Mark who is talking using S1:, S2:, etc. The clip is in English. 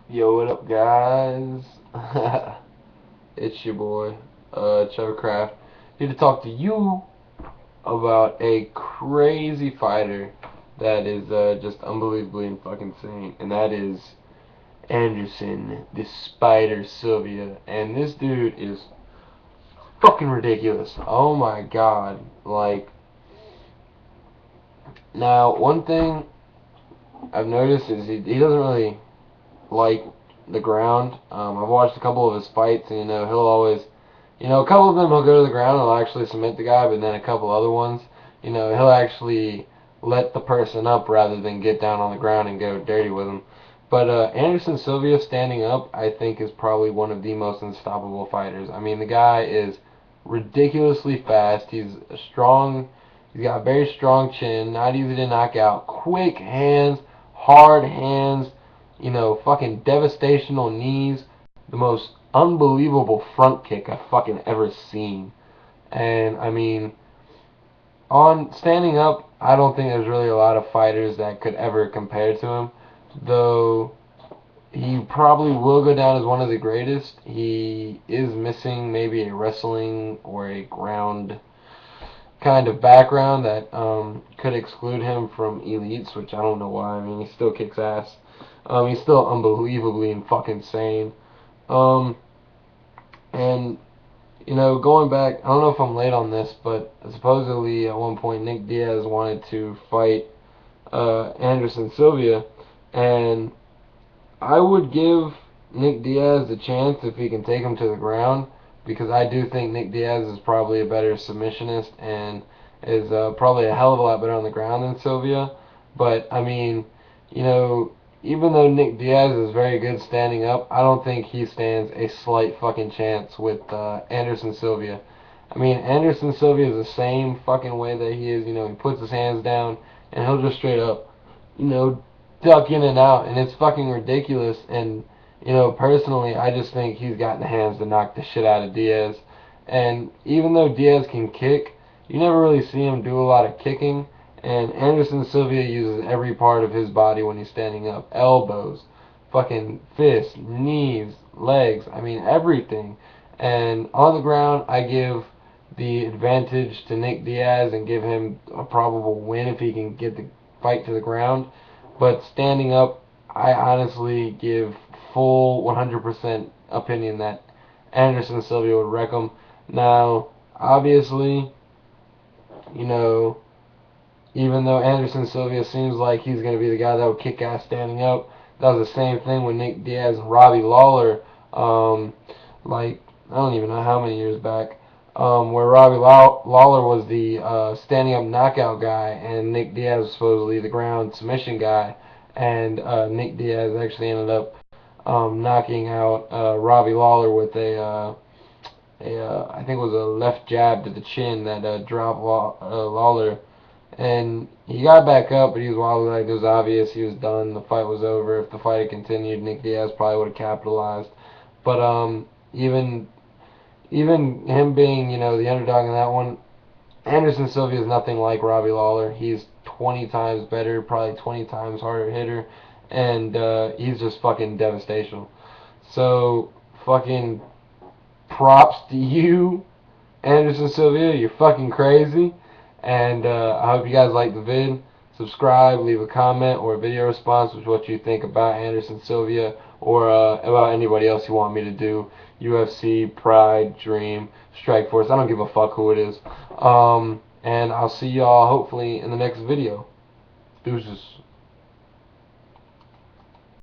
S1: Yo, what up, guys? It's your boy, Trevor Kraft, here to talk to you about a crazy fighter that is just unbelievably and fucking insane, and that is Anderson, the Spider Silvia. And this dude is fucking ridiculous. Oh my god. Like, now, one thing I've noticed is he doesn't really like the ground. I've watched a couple of his fights, and he'll always, a couple of them he'll go to the ground and he'll actually submit the guy, but then a couple other ones, he'll actually let the person up rather than get down on the ground and go dirty with him. But Anderson Silva standing up, I think, is probably one of the most unstoppable fighters. I mean, the guy is ridiculously fast. He's a strong. He's got a very strong chin. Not easy to knock out. Quick hands, hard hands. Fucking devastational knees. The most unbelievable front kick I've fucking ever seen. And I mean, on standing up, I don't think there's really a lot of fighters that could ever compare to him. Though he probably will go down as one of the greatest. He is missing maybe a wrestling or a ground kind of background that could exclude him from elites, which I don't know why. I mean, he still kicks ass. He's still unbelievably and fucking insane. Um, and going back, I don't know if I'm late on this, but supposedly at one point Nick Diaz wanted to fight Anderson Silva, and I would give Nick Diaz a chance if he can take him to the ground, because I do think Nick Diaz is probably a better submissionist and is probably a hell of a lot better on the ground than Silvia. But I mean, you know, even though Nick Diaz is very good standing up, I don't think he stands a slight fucking chance with Anderson Silva. I mean, Anderson Silva is the same fucking way that he is. He puts his hands down and he'll just straight up, you know, duck in and out, and it's fucking ridiculous. And personally, I just think he's got the hands to knock the shit out of Diaz. And even though Diaz can kick, you never really see him do a lot of kicking. And Anderson Silva uses every part of his body when he's standing up: elbows, fucking fists, knees, legs. I mean everything. And on the ground, I give the advantage to Nick Diaz and give him a probable win if he can get the fight to the ground. But standing up, I honestly give full 100% opinion that Anderson Silva would wreck him. Now, obviously, you know, even though Anderson Silva seems like he's going to be the guy that would kick ass standing up, that was the same thing with Nick Diaz and Robbie Lawler. Like, I don't even know how many years back, where Robbie Lawler was the standing up knockout guy, and Nick Diaz was supposedly the ground submission guy, and Nick Diaz actually ended up knocking out Robbie Lawler with I think it was a left jab to the chin that dropped Lawler, and he got back up, but he was wobbly like it was obvious he was done. The fight was over. If the fight had continued, Nick Diaz probably would have capitalized. But even him being the underdog in that one, Anderson Silva is nothing like Robbie Lawler. He's 20 times better, probably 20 times harder hitter, and he's just fucking devastational. So fucking props to you, Anderson Silva. You're fucking crazy. And I hope you guys liked the vid. Subscribe, leave a comment or a video response with what you think about Anderson Silva or about anybody else you want me to do. UFC, Pride, Dream, Strikeforce. I don't give a fuck who it is. And I'll see y'all hopefully in the next video. Deuces.